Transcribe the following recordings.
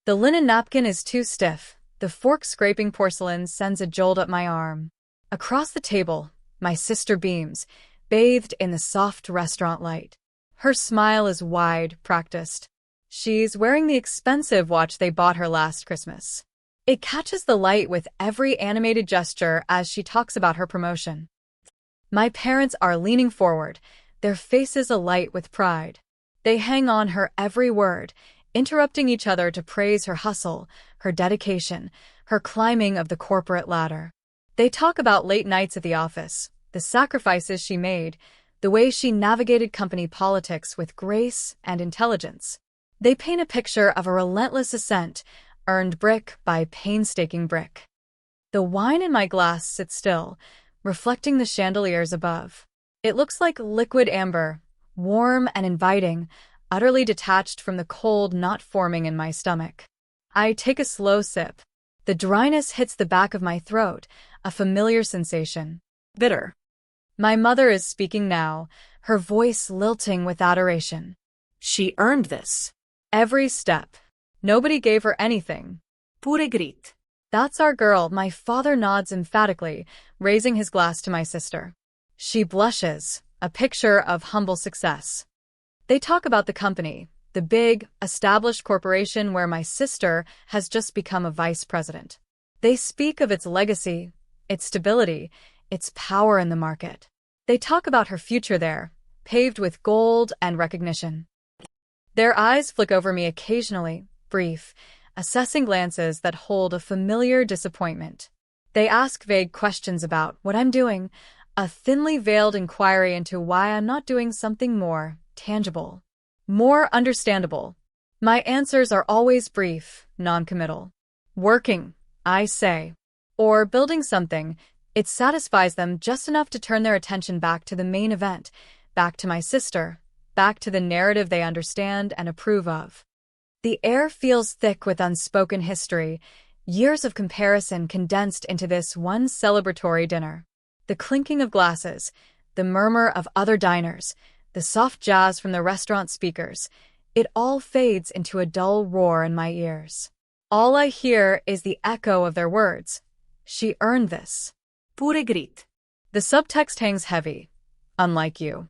The linen napkin is too stiff. The fork scraping porcelain sends a jolt up my arm. Across the table, my sister beams, bathed in the soft restaurant light. Her smile is wide, practiced. She's wearing the expensive watch they bought her last Christmas. It catches the light with every animated gesture as she talks about her promotion. My parents are leaning forward, their faces alight with pride. They hang on her every word, interrupting each other to praise her hustle, her dedication, her climbing of the corporate ladder. They talk about late nights at the office, the sacrifices she made, the way she navigated company politics with grace and intelligence. They paint a picture of a relentless ascent, earned brick by painstaking brick. The wine in my glass sits still, reflecting the chandeliers above. It looks like liquid amber, warm and inviting, utterly detached from the cold not forming in my stomach. I take a slow sip. The dryness hits the back of my throat, a familiar sensation. Bitter. My mother is speaking now, her voice lilting with adoration. She earned this. Every step. Nobody gave her anything. Pure grit. That's our girl, my father nods emphatically, raising his glass to my sister. She blushes, a picture of humble success. They talk about the company, the big, established corporation where my sister has just become a vice president. They speak of its legacy, its stability, its power in the market. They talk about her future there, paved with gold and recognition. Their eyes flick over me occasionally, brief, assessing glances that hold a familiar disappointment. They ask vague questions about what I'm doing, a thinly veiled inquiry into why I'm not doing something more tangible, more understandable. My answers are always brief, non-committal. Working, I say. Or building something. It satisfies them just enough to turn their attention back to the main event, back to my sister, back to the narrative they understand and approve of. The air feels thick with unspoken history, years of comparison condensed into this one celebratory dinner. The clinking of glasses, the murmur of other diners, the soft jazz from the restaurant speakers, it all fades into a dull roar in my ears. All I hear is the echo of their words. She earned this. Pure grit. The subtext hangs heavy, unlike you.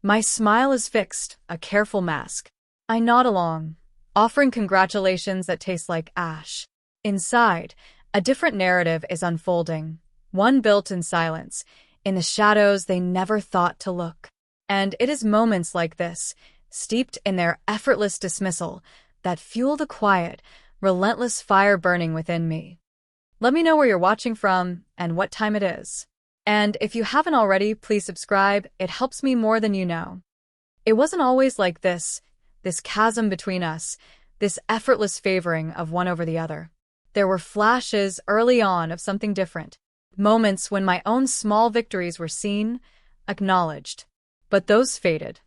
My smile is fixed, a careful mask. I nod along, offering congratulations that taste like ash. Inside, a different narrative is unfolding, one built in silence, in the shadows they never thought to look. And it is moments like this, steeped in their effortless dismissal, that fuel the quiet, relentless fire burning within me. Let me know where you're watching from and what time it is. And if you haven't already, please subscribe. It helps me more than you know. It wasn't always like this chasm between us, this effortless favoring of one over the other. There were flashes early on of something different, moments when my own small victories were seen, acknowledged. But those faded.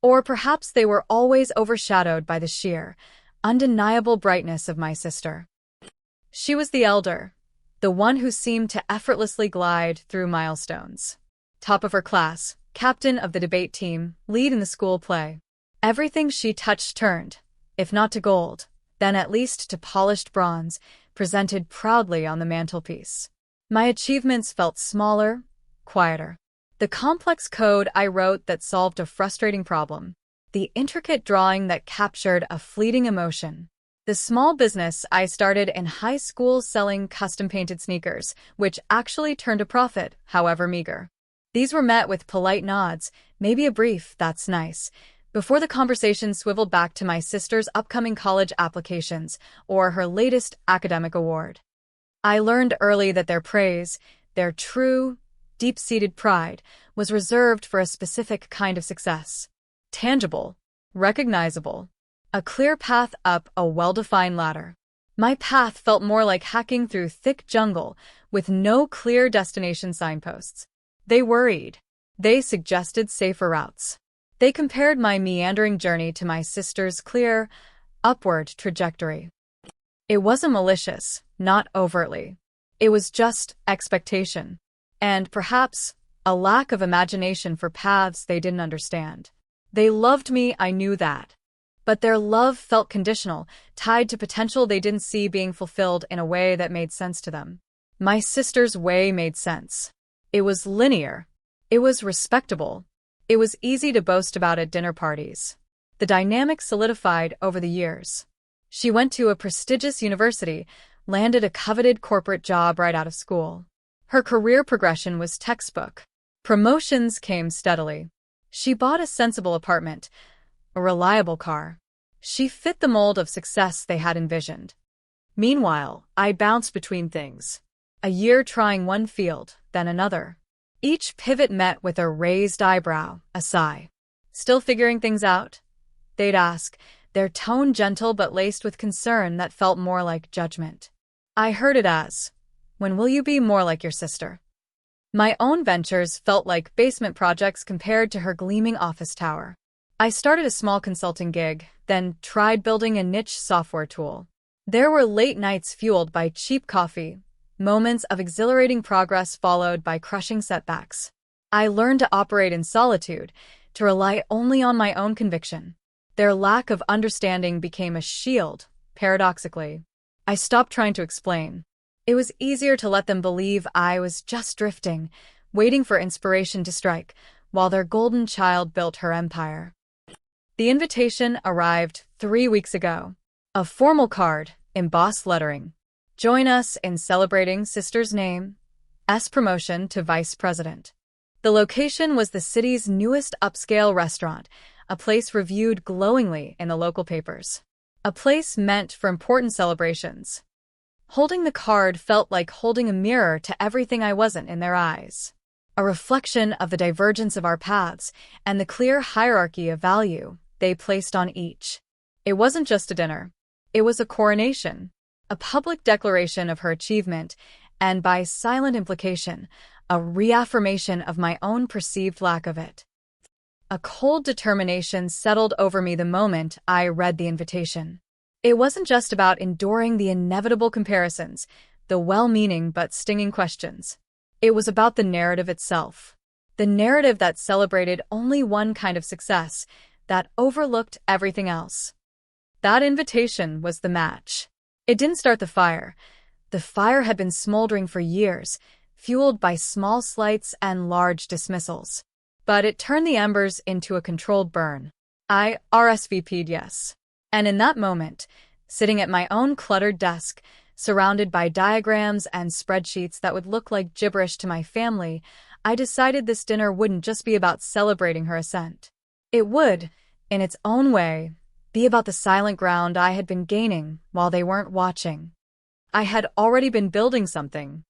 Or perhaps they were always overshadowed by the sheer, undeniable brightness of my sister. She was the elder, the one who seemed to effortlessly glide through milestones. Top of her class, captain of the debate team, lead in the school play. Everything she touched turned, if not to gold, then at least to polished bronze, presented proudly on the mantelpiece. My achievements felt smaller, quieter. The complex code I wrote that solved a frustrating problem. The intricate drawing that captured a fleeting emotion. The small business I started in high school selling custom-painted sneakers, which actually turned a profit, however meager. These were met with polite nods, maybe a brief "that's nice," before the conversation swiveled back to my sister's upcoming college applications or her latest academic award. I learned early that their praise, their true, deep-seated pride, was reserved for a specific kind of success. Tangible, recognizable. A clear path up a well-defined ladder. My path felt more like hacking through thick jungle with no clear destination signposts. They worried. They suggested safer routes. They compared my meandering journey to my sister's clear, upward trajectory. It wasn't malicious, not overtly. It was just expectation. And perhaps a lack of imagination for paths they didn't understand. They loved me, I knew that. But their love felt conditional, tied to potential they didn't see being fulfilled in a way that made sense to them. My sister's way made sense. It was linear. It was respectable. It was easy to boast about at dinner parties. The dynamic solidified over the years. She went to a prestigious university, landed a coveted corporate job right out of school. Her career progression was textbook. Promotions came steadily. She bought a sensible apartment, a reliable car. She fit the mold of success they had envisioned. Meanwhile, I bounced between things. A year trying one field, then another. Each pivot met with a raised eyebrow, a sigh. Still figuring things out? They'd ask, their tone gentle but laced with concern that felt more like judgment. I heard it as, "When will you be more like your sister?" My own ventures felt like basement projects compared to her gleaming office tower. I started a small consulting gig, then tried building a niche software tool. There were late nights fueled by cheap coffee, moments of exhilarating progress followed by crushing setbacks. I learned to operate in solitude, to rely only on my own conviction. Their lack of understanding became a shield, paradoxically. I stopped trying to explain. It was easier to let them believe I was just drifting, waiting for inspiration to strike, while their golden child built her empire. The invitation arrived 3 weeks ago. A formal card, embossed lettering. Join us in celebrating sister's name, S promotion to vice president. The location was the city's newest upscale restaurant, a place reviewed glowingly in the local papers. A place meant for important celebrations. Holding the card felt like holding a mirror to everything I wasn't in their eyes. A reflection of the divergence of our paths and the clear hierarchy of value they placed on each. It wasn't just a dinner. It was a coronation, a public declaration of her achievement, and by silent implication, a reaffirmation of my own perceived lack of it. A cold determination settled over me the moment I read the invitation. It wasn't just about enduring the inevitable comparisons, the well-meaning but stinging questions. It was about the narrative itself. The narrative that celebrated only one kind of success, that overlooked everything else. That invitation was the match. It didn't start the fire. The fire had been smoldering for years, fueled by small slights and large dismissals. But it turned the embers into a controlled burn. I RSVP'd yes. And in that moment, sitting at my own cluttered desk, surrounded by diagrams and spreadsheets that would look like gibberish to my family, I decided this dinner wouldn't just be about celebrating her ascent. It would, in its own way, be about the silent ground I had been gaining while they weren't watching. I had already been building something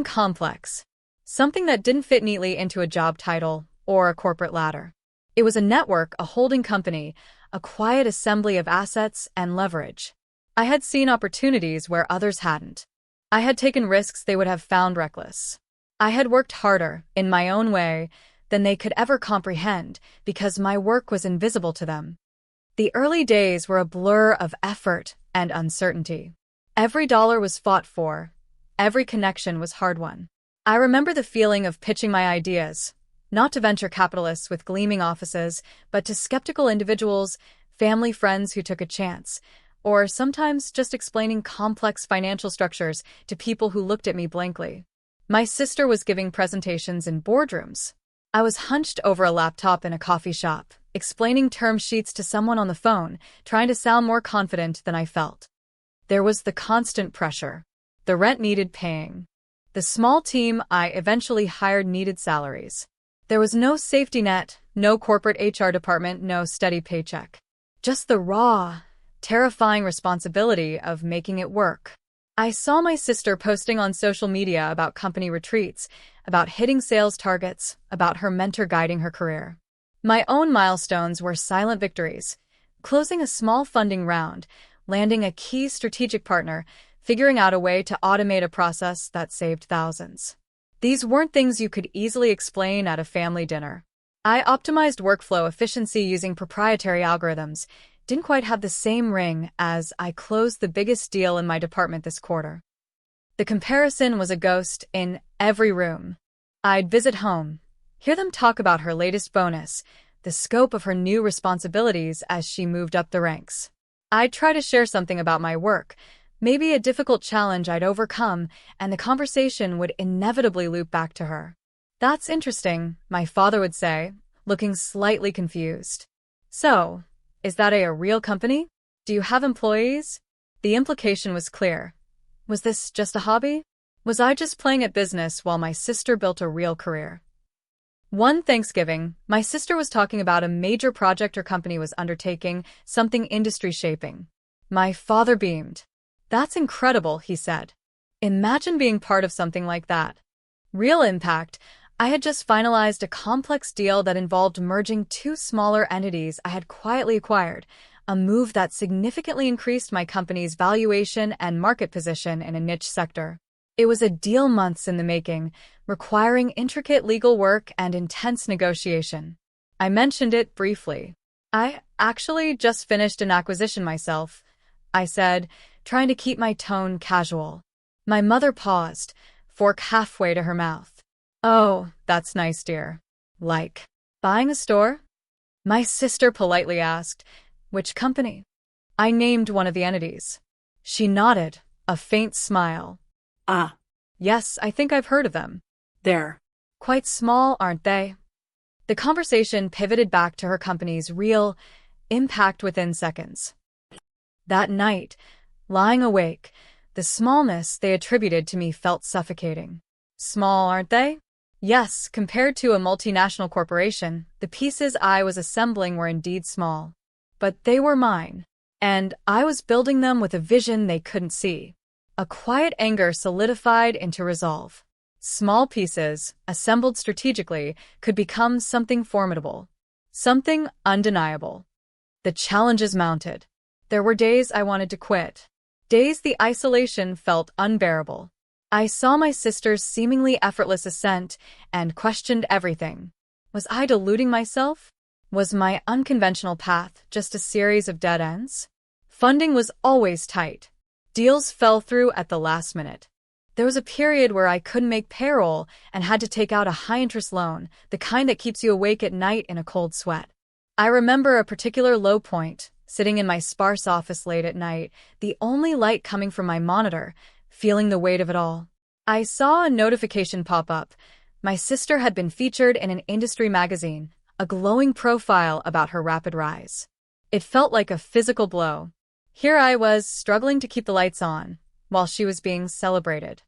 complex, something that didn't fit neatly into a job title or a corporate ladder. It was a network, a holding company, a quiet assembly of assets and leverage. I had seen opportunities where others hadn't. I had taken risks they would have found reckless. I had worked harder, in my own way, than they could ever comprehend because my work was invisible to them. The early days were a blur of effort and uncertainty. Every dollar was fought for. Every connection was hard-won. I remember the feeling of pitching my ideas, not to venture capitalists with gleaming offices, but to skeptical individuals, family friends who took a chance, or sometimes just explaining complex financial structures to people who looked at me blankly. My sister was giving presentations in boardrooms. I was hunched over a laptop in a coffee shop, explaining term sheets to someone on the phone, trying to sound more confident than I felt. There was the constant pressure. The rent needed paying. The small team I eventually hired needed salaries. There was no safety net, no corporate HR department, no steady paycheck. Just the raw, terrifying responsibility of making it work. I saw my sister posting on social media about company retreats, about hitting sales targets, about her mentor guiding her career. My own milestones were silent victories, closing a small funding round, landing a key strategic partner, figuring out a way to automate a process that saved thousands. These weren't things you could easily explain at a family dinner. I optimized workflow efficiency using proprietary algorithms, didn't quite have the same ring as I closed the biggest deal in my department this quarter. The comparison was a ghost in every room. I'd visit home, hear them talk about her latest bonus, the scope of her new responsibilities as she moved up the ranks. I'd try to share something about my work, maybe a difficult challenge I'd overcome, and the conversation would inevitably loop back to her. "That's interesting," my father would say, looking slightly confused. "So, is that a real company? Do you have employees?" The implication was clear. Was this just a hobby? Was I just playing at business while my sister built a real career? One Thanksgiving, my sister was talking about a major project her company was undertaking, something industry-shaping. My father beamed. "That's incredible," he said. "Imagine being part of something like that." Real impact. I had just finalized a complex deal that involved merging two smaller entities I had quietly acquired, a move that significantly increased my company's valuation and market position in a niche sector. It was a deal months in the making, requiring intricate legal work and intense negotiation. I mentioned it briefly. "I actually just finished an acquisition myself," I said, trying to keep my tone casual. My mother paused, fork halfway to her mouth. "Oh, that's nice, dear. Like, buying a store?" My sister politely asked, "Which company?" I named one of the entities. She nodded, a faint smile. Ah, "Yes, I think I've heard of them. there. Quite small, aren't they?" The conversation pivoted back to her company's real impact within seconds. That night, lying awake, the smallness they attributed to me felt suffocating. Small, aren't they? Yes, compared to a multinational corporation, the pieces I was assembling were indeed small. But they were mine, and I was building them with a vision they couldn't see. A quiet anger solidified into resolve. Small pieces, assembled strategically, could become something formidable, something undeniable. The challenges mounted. There were days I wanted to quit. Days the isolation felt unbearable. I saw my sister's seemingly effortless ascent and questioned everything. Was I deluding myself? Was my unconventional path just a series of dead ends? Funding was always tight. Deals fell through at the last minute. There was a period where I couldn't make payroll and had to take out a high-interest loan, the kind that keeps you awake at night in a cold sweat. I remember a particular low point, sitting in my sparse office late at night, the only light coming from my monitor, feeling the weight of it all. I saw a notification pop up. My sister had been featured in an industry magazine, a glowing profile about her rapid rise. It felt like a physical blow. Here I was, struggling to keep the lights on, while she was being celebrated.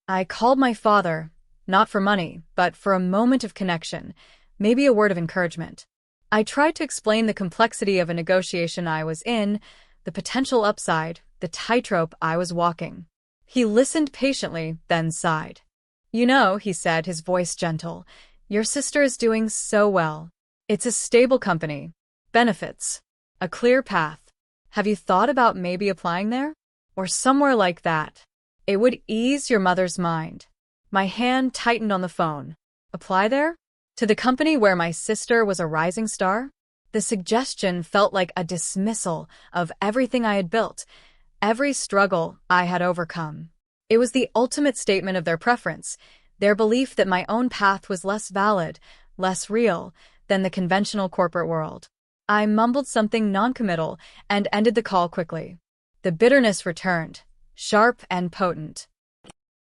I called my father, not for money, but for a moment of connection, maybe a word of encouragement. I tried to explain the complexity of a negotiation I was in, the potential upside, the tightrope I was walking. He listened patiently, then sighed. "You know," he said, his voice gentle, "your sister is doing so well. It's a stable company. Benefits. A clear path. Have you thought about maybe applying there? Or somewhere like that? It would ease your mother's mind." My hand tightened on the phone. Apply there? To the company where my sister was a rising star? The suggestion felt like a dismissal of everything I had built, every struggle I had overcome. It was the ultimate statement of their preference, their belief that my own path was less valid, less real, than the conventional corporate world. I mumbled something noncommittal and ended the call quickly. The bitterness returned, sharp and potent.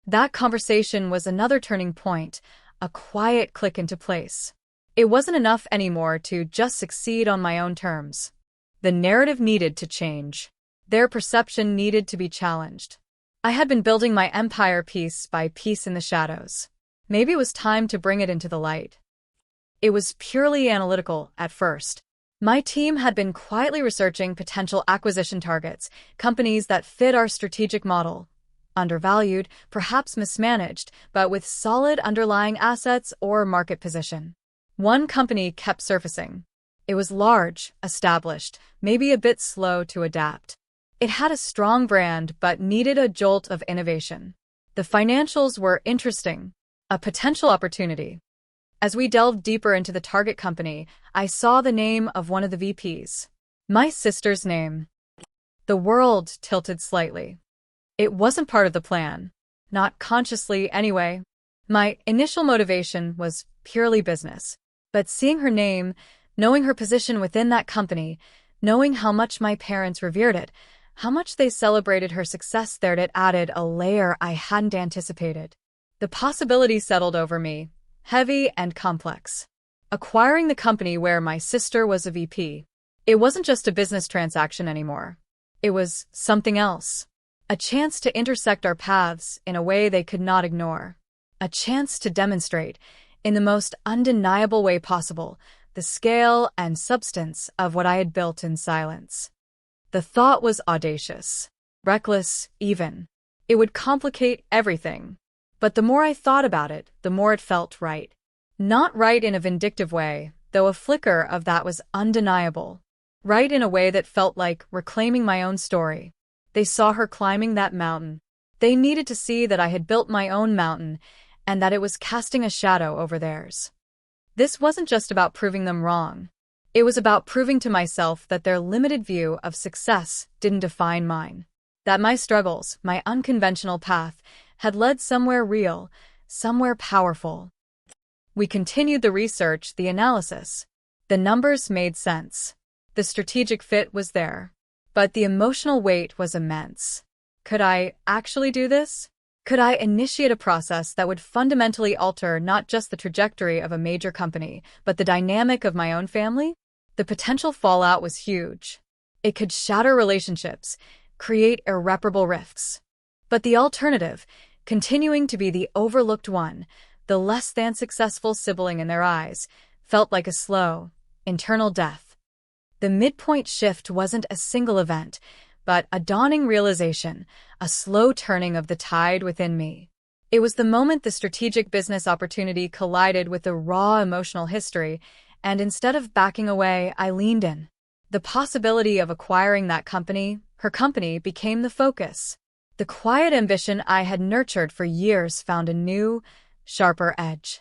That conversation was another turning point, a quiet click into place. It wasn't enough anymore to just succeed on my own terms. The narrative needed to change. Their perception needed to be challenged. I had been building my empire piece by piece in the shadows. Maybe it was time to bring it into the light. It was purely analytical at first. My team had been quietly researching potential acquisition targets, companies that fit our strategic model. Undervalued, perhaps mismanaged, but with solid underlying assets or market position. One company kept surfacing. It was large, established, maybe a bit slow to adapt. It had a strong brand but needed a jolt of innovation. The financials were interesting, a potential opportunity. As we delved deeper into the target company, I saw the name of one of the VPs. My sister's name. The world tilted slightly. It wasn't part of the plan. Not consciously, anyway. My initial motivation was purely business. But seeing her name, Knowing her position within that company, knowing how much my parents revered it, how much they celebrated her success there, it added a layer I hadn't anticipated. The possibility settled over me, heavy and complex. Acquiring the company where my sister was a VP. It wasn't just a business transaction anymore. It was something else. A chance to intersect our paths in a way they could not ignore. A chance to demonstrate, in the most undeniable way possible, the scale and substance of what I had built in silence. The thought was audacious, reckless even. It would complicate everything. But the more I thought about it, the more it felt right. Not right in a vindictive way, though a flicker of that was undeniable. Right in a way that felt like reclaiming my own story. They saw her climbing that mountain. They needed to see that I had built my own mountain and that it was casting a shadow over theirs. This wasn't just about proving them wrong. It was about proving to myself that their limited view of success didn't define mine. That my struggles, my unconventional path, had led somewhere real, somewhere powerful. We continued the research, the analysis. The numbers made sense. The strategic fit was there. But the emotional weight was immense. Could I actually do this? Could I initiate a process that would fundamentally alter not just the trajectory of a major company, but the dynamic of my own family? The potential fallout was huge. It could shatter relationships, create irreparable rifts. But the alternative, continuing to be the overlooked one, the less than successful sibling in their eyes, felt like a slow, internal death. The midpoint shift wasn't a single event, but a dawning realization, a slow turning of the tide within me. It was the moment the strategic business opportunity collided with the raw emotional history, and instead of backing away, I leaned in. The possibility of acquiring that company, her company, became the focus. The quiet ambition I had nurtured for years found a new, sharper edge.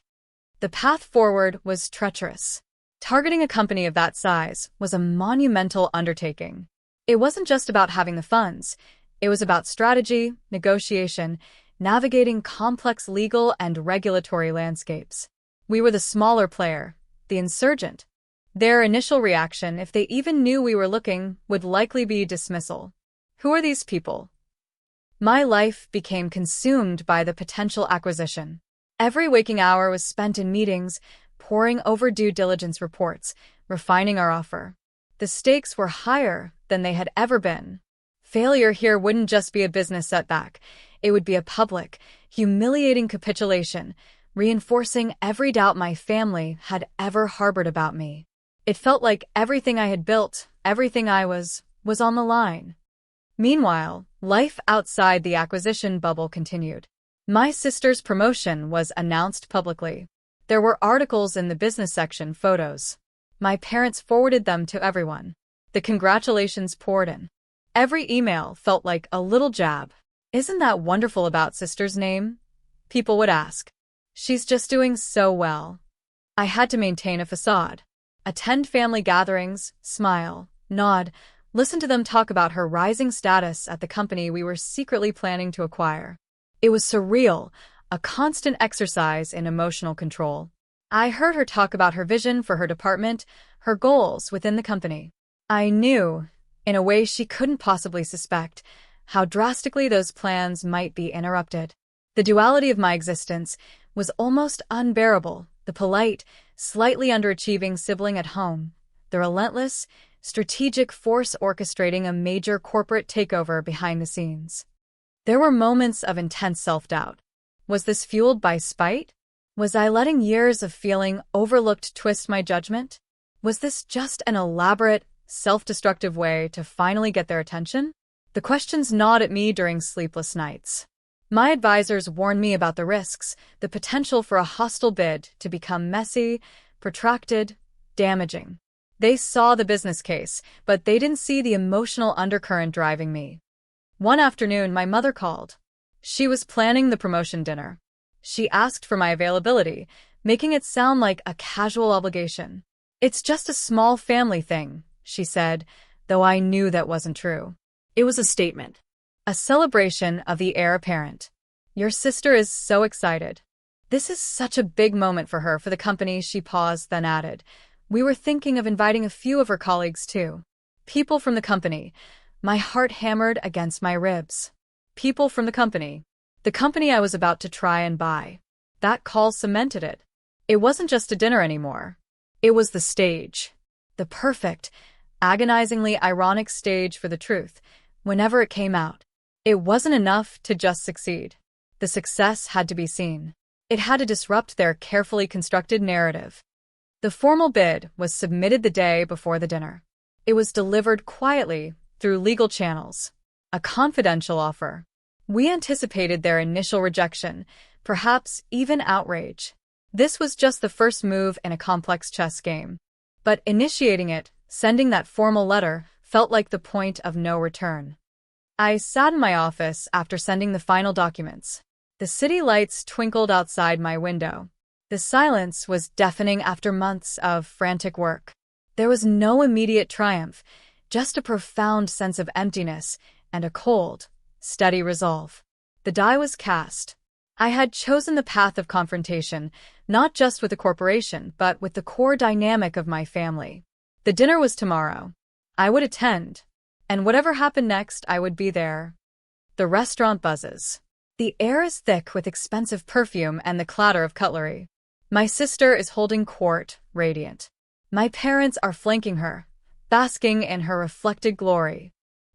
The path forward was treacherous. Targeting a company of that size was a monumental undertaking. It wasn't just about having the funds. It was about strategy, negotiation, navigating complex legal and regulatory landscapes. We were the smaller player, the insurgent. Their initial reaction, if they even knew we were looking, would likely be dismissal. Who are these people? My life became consumed by the potential acquisition. Every waking hour was spent in meetings, poring over due diligence reports, refining our offer. The stakes were higher than they had ever been. Failure here wouldn't just be a business setback. It would be a public, humiliating capitulation, reinforcing every doubt my family had ever harbored about me. It felt like everything I had built, everything I was on the line. Meanwhile, life outside the acquisition bubble continued. My sister's promotion was announced publicly. There were articles in the business section, photos. My parents forwarded them to everyone. The congratulations poured in. Every email felt like a little jab. Isn't that wonderful about sister's name? People would ask. She's just doing so well. I had to maintain a facade. Attend family gatherings, smile, nod, listen to them talk about her rising status at the company we were secretly planning to acquire. It was surreal, a constant exercise in emotional control. I heard her talk about her vision for her department, her goals within the company. I knew, in a way she couldn't possibly suspect, how drastically those plans might be interrupted. The duality of my existence was almost unbearable. The polite, slightly underachieving sibling at home, the relentless, strategic force orchestrating a major corporate takeover behind the scenes. There were moments of intense self-doubt. Was this fueled by spite? Was I letting years of feeling overlooked twist my judgment? Was this just an elaborate, self-destructive way to finally get their attention? The questions gnawed at me during sleepless nights. My advisors warned me about the risks, the potential for a hostile bid to become messy, protracted, damaging. They saw the business case, but they didn't see the emotional undercurrent driving me. One afternoon, my mother called. She was planning the promotion dinner. She asked for my availability, making it sound like a casual obligation. "It's just a small family thing," she said, though I knew that wasn't true. It was a statement. A celebration of the heir apparent. "Your sister is so excited. This is such a big moment for her, for the company," she paused, then added. We were thinking of inviting a few of her colleagues too. People from the company. My heart hammered against my ribs. People from the company. The company I was about to try and buy. That call cemented it. It wasn't just a dinner anymore. It was the stage. The perfect, agonizingly ironic stage for the truth, whenever it came out. It wasn't enough to just succeed. The success had to be seen. It had to disrupt their carefully constructed narrative. The formal bid was submitted the day before the dinner. It was delivered quietly through legal channels. A confidential offer. We anticipated their initial rejection, perhaps even outrage. This was just the first move in a complex chess game. But initiating it, sending that formal letter, felt like the point of no return. I sat in my office after sending the final documents. The city lights twinkled outside my window. The silence was deafening after months of frantic work. There was no immediate triumph, just a profound sense of emptiness and a cold, steady resolve. The die was cast. I had chosen the path of confrontation, not just with the corporation, but with the core dynamic of my family. The dinner was tomorrow. I would attend. And whatever happened next, I would be there. The restaurant buzzes. The air is thick with expensive perfume and the clatter of cutlery. My sister is holding court, radiant. My parents are flanking her, basking in her reflected glory.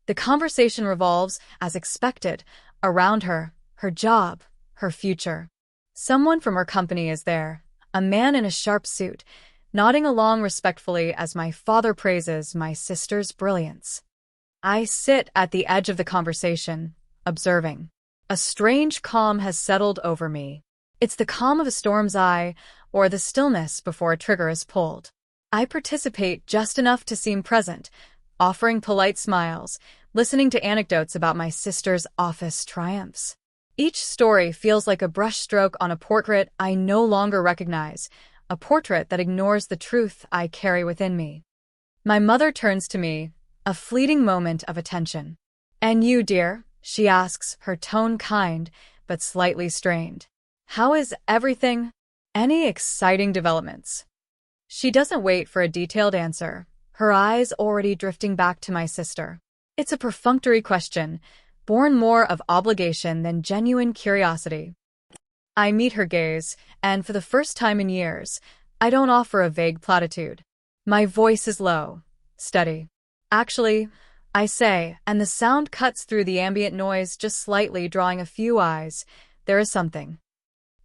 The conversation revolves, as expected, around her, her job, her future. Someone from her company is there, a man in a sharp suit, nodding along respectfully as my father praises my sister's brilliance. I sit at the edge of the conversation, observing. A strange calm has settled over me. It's the calm of a storm's eye, or the stillness before a trigger is pulled. I participate just enough to seem present, offering polite smiles, listening to anecdotes about my sister's office triumphs. Each story feels like a brushstroke on a portrait I no longer recognize, a portrait that ignores the truth I carry within me. My mother turns to me, a fleeting moment of attention. "And you, dear?" she asks, her tone kind, but slightly strained. "How is everything? Any exciting developments?" She doesn't wait for a detailed answer, her eyes already drifting back to my sister. It's a perfunctory question, born more of obligation than genuine curiosity. I meet her gaze, and for the first time in years, I don't offer a vague platitude. My voice is low, steady. "Actually," I say, and the sound cuts through the ambient noise just slightly, drawing a few eyes. "There is something."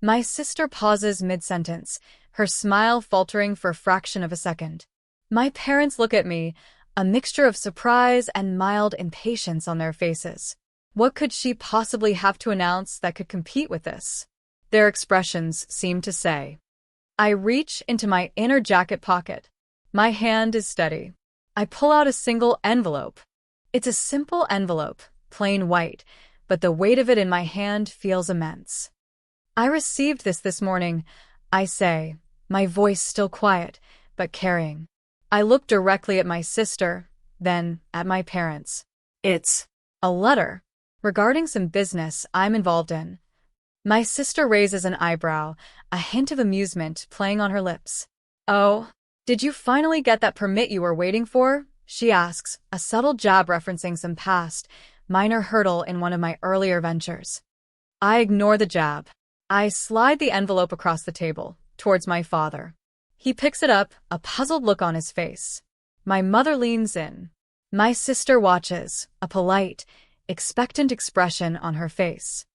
My sister pauses mid-sentence, her smile faltering for a fraction of a second. My parents look at me, a mixture of surprise and mild impatience on their faces. What could she possibly have to announce that could compete with this? Their expressions seem to say. I reach into my inner jacket pocket. My hand is steady. I pull out a single envelope. It's a simple envelope, plain white, but the weight of it in my hand feels immense. "I received this morning," I say, my voice still quiet, but carrying. I look directly at my sister, then at my parents. It's a letter regarding some business I'm involved in. My sister raises an eyebrow, a hint of amusement playing on her lips. "Oh, did you finally get that permit you were waiting for?" she asks, a subtle jab referencing some past, minor hurdle in one of my earlier ventures. I ignore the jab. I slide the envelope across the table, towards my father. He picks it up, a puzzled look on his face. My mother leans in. My sister watches, a polite, expectant expression on her face.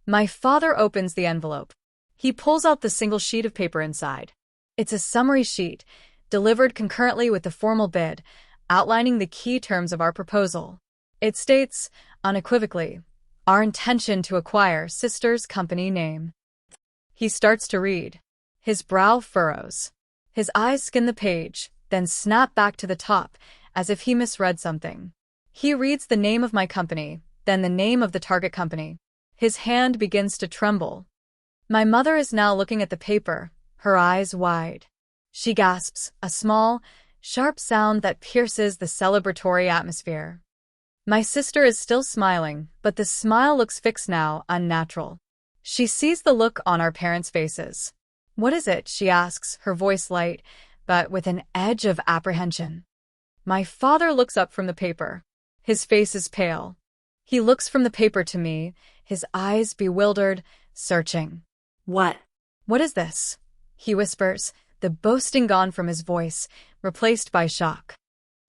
My father opens the envelope. He pulls out the single sheet of paper inside. It's a summary sheet, delivered concurrently with the formal bid, outlining the key terms of our proposal. It states, unequivocally, our intention to acquire sister's company name. He starts to read. His brow furrows. His eyes skim the page, then snap back to the top, as if he misread something. He reads the name of my company, then the name of the target company. His hand begins to tremble. My mother is now looking at the paper, her eyes wide. She gasps, a small, sharp sound that pierces the celebratory atmosphere. My sister is still smiling, but the smile looks fixed now, unnatural. She sees the look on our parents' faces. "What is it?" she asks, her voice light, but with an edge of apprehension. My father looks up from the paper. His face is pale. He looks from the paper to me, his eyes bewildered, searching. What? What is this? He whispers, the boasting gone from his voice, replaced by shock.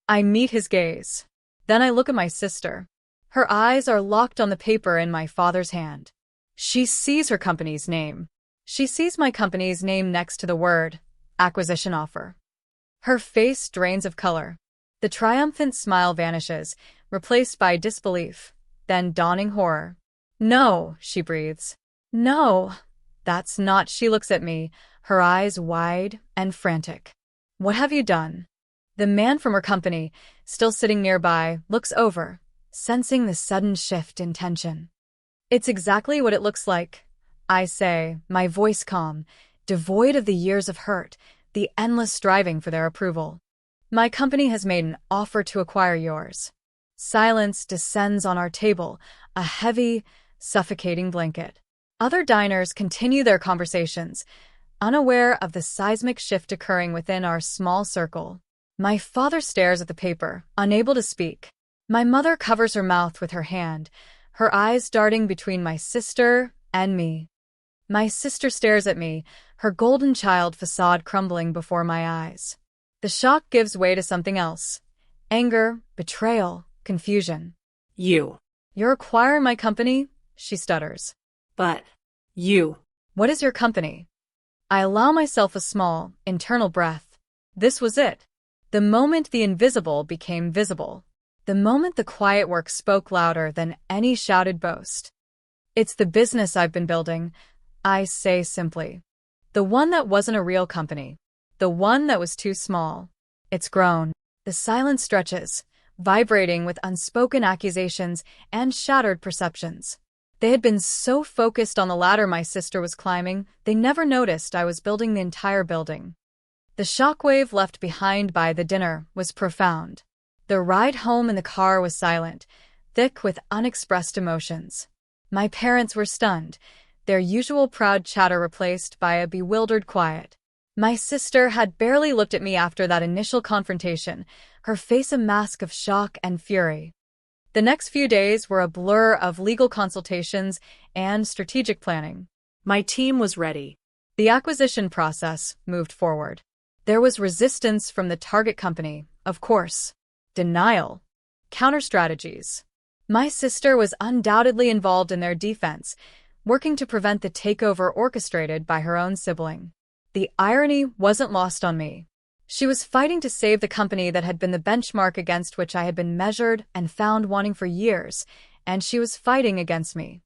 I meet his gaze. Then I look at my sister. Her eyes are locked on the paper in my father's hand. She sees her company's name. She sees my company's name next to the word, acquisition offer. Her face drains of color. The triumphant smile vanishes, replaced by disbelief, then dawning horror. No, she breathes. No, that's not. She looks at me, her eyes wide and frantic. What have you done? The man from her company, still sitting nearby, looks over, sensing the sudden shift in tension. It's exactly what it looks like, I say, my voice calm, devoid of the years of hurt, the endless striving for their approval. My company has made an offer to acquire yours. Silence descends on our table, a heavy, suffocating blanket. Other diners continue their conversations, unaware of the seismic shift occurring within our small circle. My father stares at the paper, unable to speak. My mother covers her mouth with her hand, her eyes darting between my sister and me. My sister stares at me, her golden child facade crumbling before my eyes. The shock gives way to something else. Anger, betrayal, confusion. You're acquiring my company? She stutters. But you. What is your company? I allow myself a small, internal breath. This was it. The moment the invisible became visible. The moment the quiet work spoke louder than any shouted boast. It's the business I've been building, I say simply. The one that wasn't a real company. The one that was too small. It's grown. The silence stretches, vibrating with unspoken accusations and shattered perceptions. They had been so focused on the ladder my sister was climbing, they never noticed I was building the entire building. The shockwave left behind by the dinner was profound. The ride home in the car was silent, thick with unexpressed emotions. My parents were stunned, their usual proud chatter replaced by a bewildered quiet. My sister had barely looked at me after that initial confrontation, her face a mask of shock and fury. The next few days were a blur of legal consultations and strategic planning. My team was ready. The acquisition process moved forward. There was resistance from the target company, of course. Denial. Counter-strategies. My sister was undoubtedly involved in their defense, working to prevent the takeover orchestrated by her own sibling. The irony wasn't lost on me. She was fighting to save the company that had been the benchmark against which I had been measured and found wanting for years, and she was fighting against me.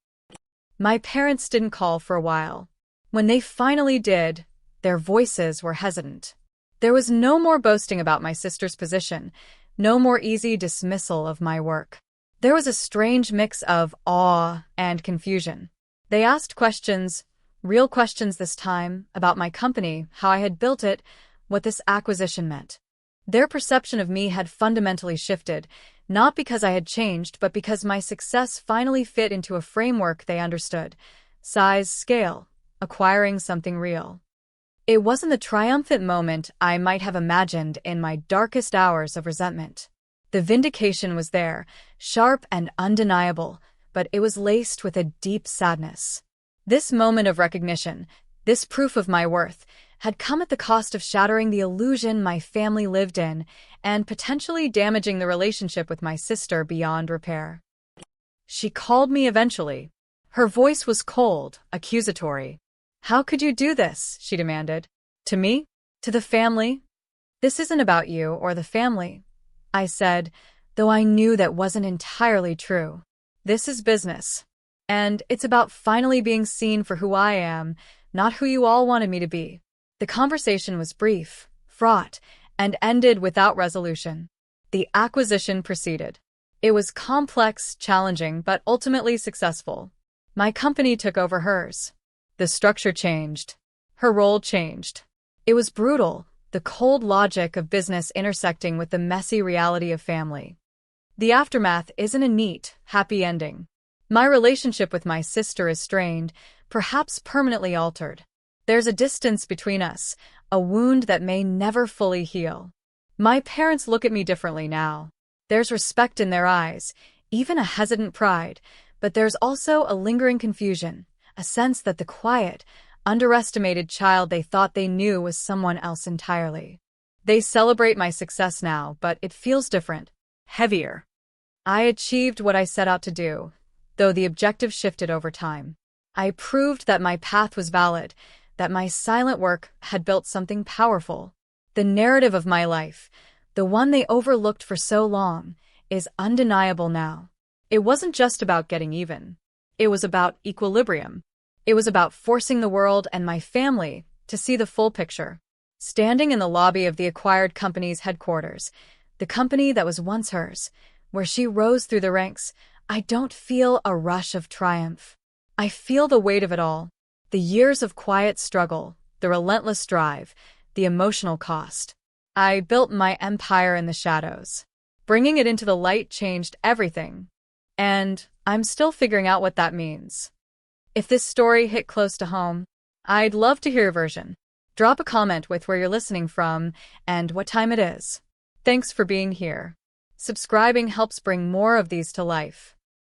My parents didn't call for a while. When they finally did, their voices were hesitant. There was no more boasting about my sister's position, no more easy dismissal of my work. There was a strange mix of awe and confusion. They asked questions, real questions this time, about my company, how I had built it, what this acquisition meant. Their perception of me had fundamentally shifted, not because I had changed, but because my success finally fit into a framework they understood. Size, scale, acquiring something real. It wasn't the triumphant moment I might have imagined in my darkest hours of resentment. The vindication was there, sharp and undeniable, but it was laced with a deep sadness. This moment of recognition, this proof of my worth, had come at the cost of shattering the illusion my family lived in and potentially damaging the relationship with my sister beyond repair. She called me eventually. Her voice was cold, accusatory. How could you do this? She demanded. To me? To the family? This isn't about you or the family, I said, though I knew that wasn't entirely true. This is business. And it's about finally being seen for who I am, not who you all wanted me to be. The conversation was brief, fraught, and ended without resolution. The acquisition proceeded. It was complex, challenging, but ultimately successful. My company took over hers. The structure changed. Her role changed. It was brutal, the cold logic of business intersecting with the messy reality of family. The aftermath isn't a neat, happy ending. My relationship with my sister is strained, perhaps permanently altered. There's a distance between us, a wound that may never fully heal. My parents look at me differently now. There's respect in their eyes, even a hesitant pride, but there's also a lingering confusion, a sense that the quiet, underestimated child they thought they knew was someone else entirely. They celebrate my success now, but it feels different, heavier. I achieved what I set out to do, though the objective shifted over time. I proved that my path was valid, that my silent work had built something powerful. The narrative of my life, the one they overlooked for so long, is undeniable now. It wasn't just about getting even. It was about equilibrium. It was about forcing the world and my family to see the full picture. Standing in the lobby of the acquired company's headquarters, the company that was once hers, where she rose through the ranks, I don't feel a rush of triumph. I feel the weight of it all. The years of quiet struggle, the relentless drive, the emotional cost. I built my empire in the shadows. Bringing it into the light changed everything. And I'm still figuring out what that means. If this story hit close to home, I'd love to hear your version. Drop a comment with where you're listening from and what time it is. Thanks for being here. Subscribing helps bring more of these to life.